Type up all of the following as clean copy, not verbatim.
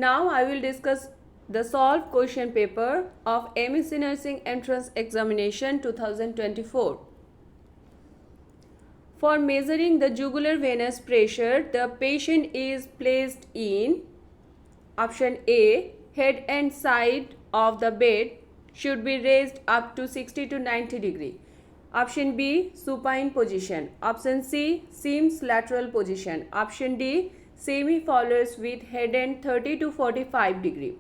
Now I will discuss the solved question paper of MSc Nursing Entrance Examination 2024. For measuring the jugular venous pressure, the patient is placed in option A, head and side of the bed should be raised up to 60 to 90 degree. Option B, supine position. Option C, seams lateral position. Option D, semi-fowlers with head end 30 to 45 degree.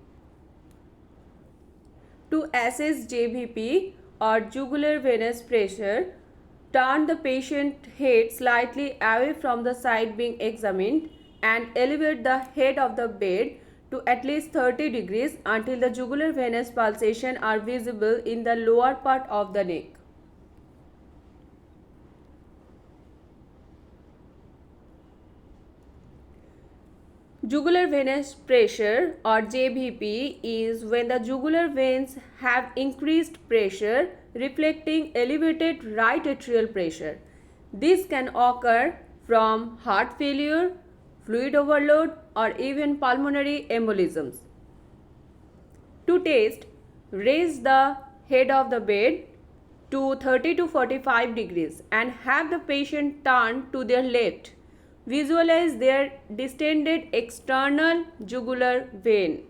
To assess JVP or jugular venous pressure, turn the patient head slightly away from the side being examined and elevate the head of the bed to at least 30 degrees until the jugular venous pulsation are visible in the lower part of the neck. Jugular venous pressure or JVP is when the jugular veins have increased pressure reflecting elevated right atrial pressure. This can occur from heart failure, fluid overload or even pulmonary embolisms. To test, raise the head of the bed to 30 to 45 degrees and have the patient turn to their left. Visualize their distended external jugular vein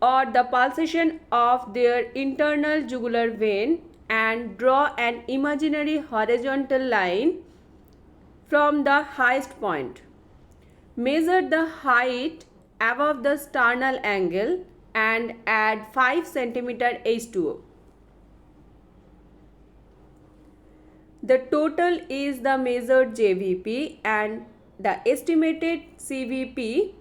or the pulsation of their internal jugular vein and draw an imaginary horizontal line from the highest point. Measure the height above the sternal angle and add 5 cm H2O. The total is the measured JVP and the estimated CVP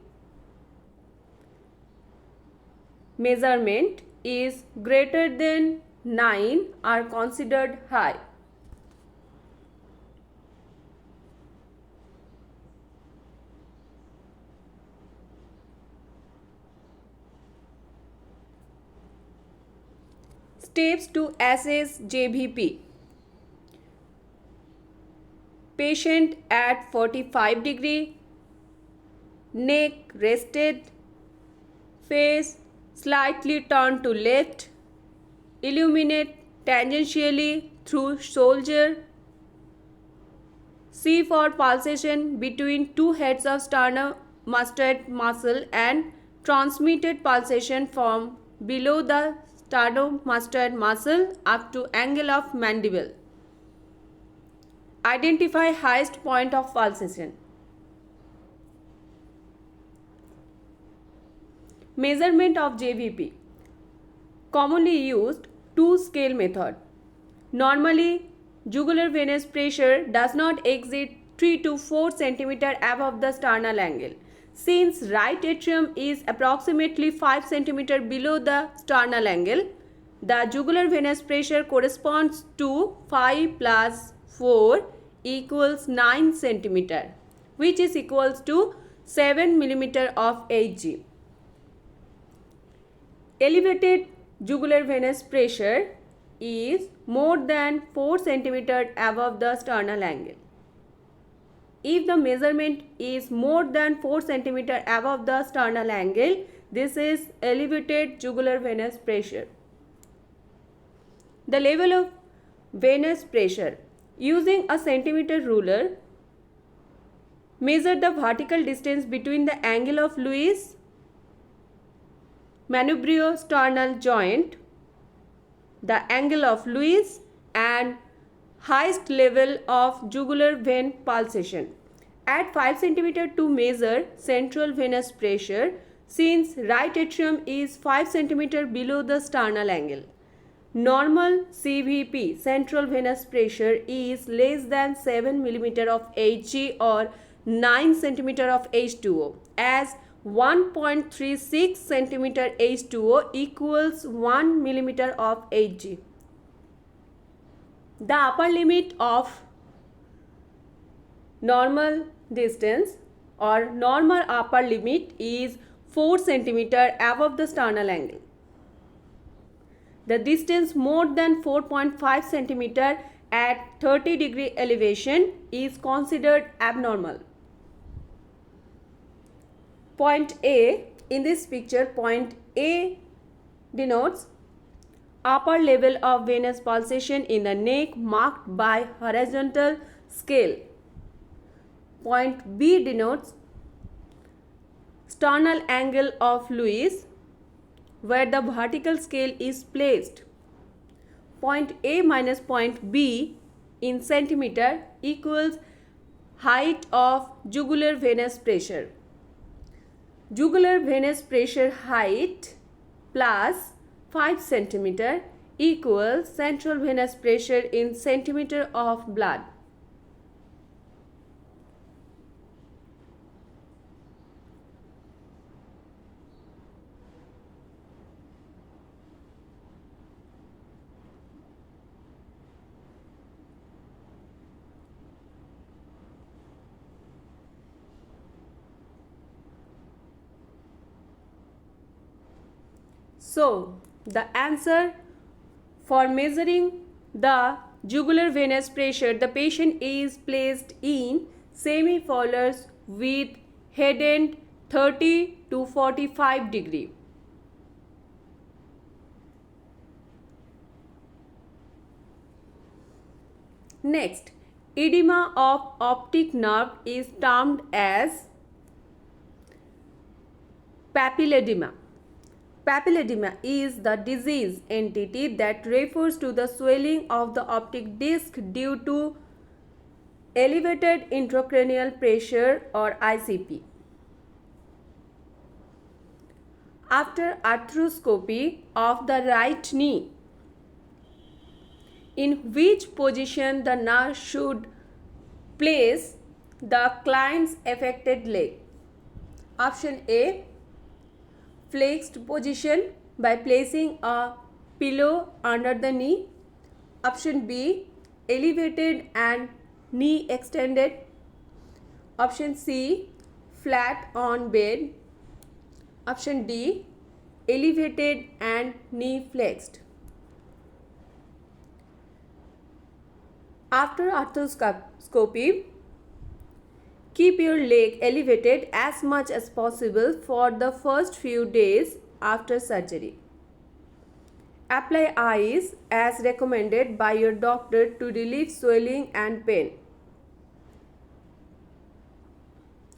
measurement is greater than 9 are considered high. Steps to assess JVP. Patient at 45 degree, neck rested, face slightly turned to left, illuminate tangentially through shoulder. C for pulsation between two heads of sternocleidomastoid muscle and transmitted pulsation from below the sternocleidomastoid muscle up to angle of mandible. Identify highest point of pulsation. Measurement of JVP. Commonly used two-scale method. Normally, jugular venous pressure does not exceed 3 to 4 cm above the sternal angle. Since right atrium is approximately 5 cm below the sternal angle, the jugular venous pressure corresponds to 5 plus 4 equals 9 cm, which is equals to 7 mm of Hg. Elevated jugular venous pressure is more than 4 cm above the sternal angle. If the measurement is more than 4 cm above the sternal angle, this is elevated jugular venous pressure. The level of venous pressure. Using a centimeter ruler, measure the vertical distance between the angle of Lewis manubriosternal joint, the angle of Lewis and highest level of jugular vein pulsation. Add 5 cm to measure central venous pressure since right atrium is 5 cm below the sternal angle. Normal CVP central venous pressure is less than 7 mm of Hg or 9 cm of H2O as 1.36 cm H2O equals 1 mm of Hg. The upper limit of normal distance or normal upper limit is 4 cm above the sternal angle. The distance more than 4.5 cm at 30 degree elevation is considered abnormal. Point A, in this picture, point A denotes upper level of venous pulsation in the neck marked by horizontal scale. Point B denotes sternal angle of Lewis where the vertical scale is placed. Point A minus point B in centimeter equals height of jugular venous pressure. Jugular venous pressure height plus 5 centimeter equals central venous pressure in centimeter of blood. So, the answer for measuring the jugular venous pressure, the patient is placed in semi-Fowler's with head end 30 to 45 degree. Next, edema of optic nerve is termed as papilledema. Papilledema is the disease entity that refers to the swelling of the optic disc due to elevated intracranial pressure or ICP. After arthroscopy of the right knee, in which position the nurse should place the client's affected leg? Option A, flexed position by placing a pillow under the knee. Option B, elevated and knee extended. Option C, flat on bed. Option D, elevated and knee flexed. After arthroscopy, keep your leg elevated as much as possible for the first few days after surgery. Apply ice as recommended by your doctor to relieve swelling and pain.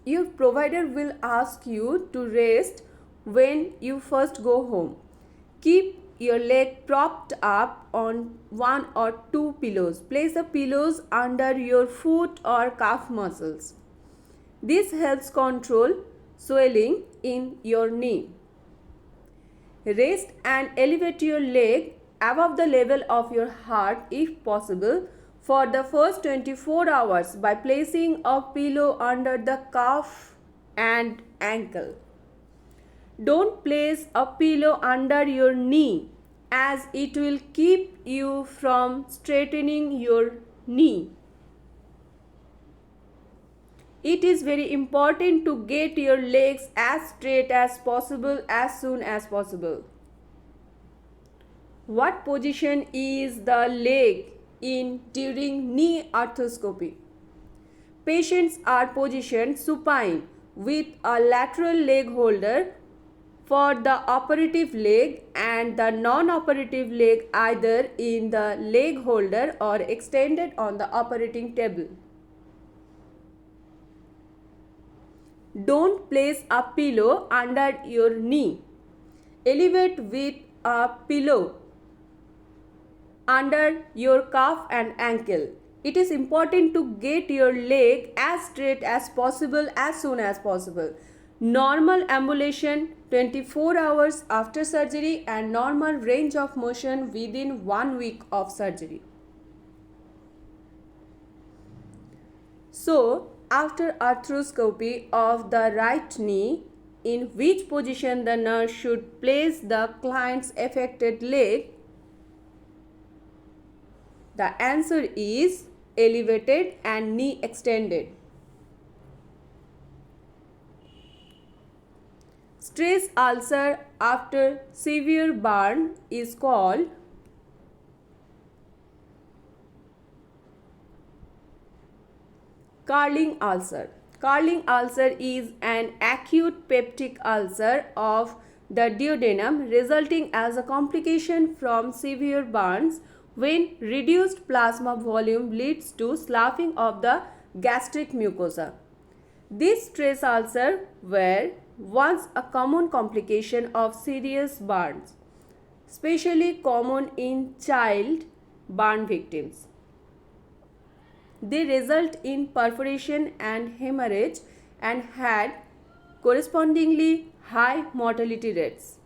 Your provider will ask you to rest when you first go home. Keep your leg propped up on one or two pillows. Place the pillows under your foot or calf muscles. This helps control swelling in your knee. Rest and elevate your leg above the level of your heart if possible for the first 24 hours by placing a pillow under the calf and ankle. Don't place a pillow under your knee as it will keep you from straightening your knee. It is very important to get your legs as straight as possible as soon as possible. What position is the leg in during knee arthroscopy? Patients are positioned supine with a lateral leg holder for the operative leg and the non-operative leg either in the leg holder or extended on the operating table. Don't place a pillow under your knee. Elevate with a pillow under your calf and ankle. It is important to get your leg as straight as possible as soon as possible. Normal ambulation 24 hours after surgery and normal range of motion within 1 week of surgery. So, after arthroscopy of the right knee, in which position the nurse should place the client's affected leg? The answer is elevated and knee extended. Stress ulcer after severe burn is called curling ulcer. Carling ulcer is an acute peptic ulcer of the duodenum resulting as a complication from severe burns when reduced plasma volume leads to sloughing of the gastric mucosa. These stress ulcers were once a common complication of serious burns, especially common in child burn victims. They result in perforation and hemorrhage and had correspondingly high mortality rates.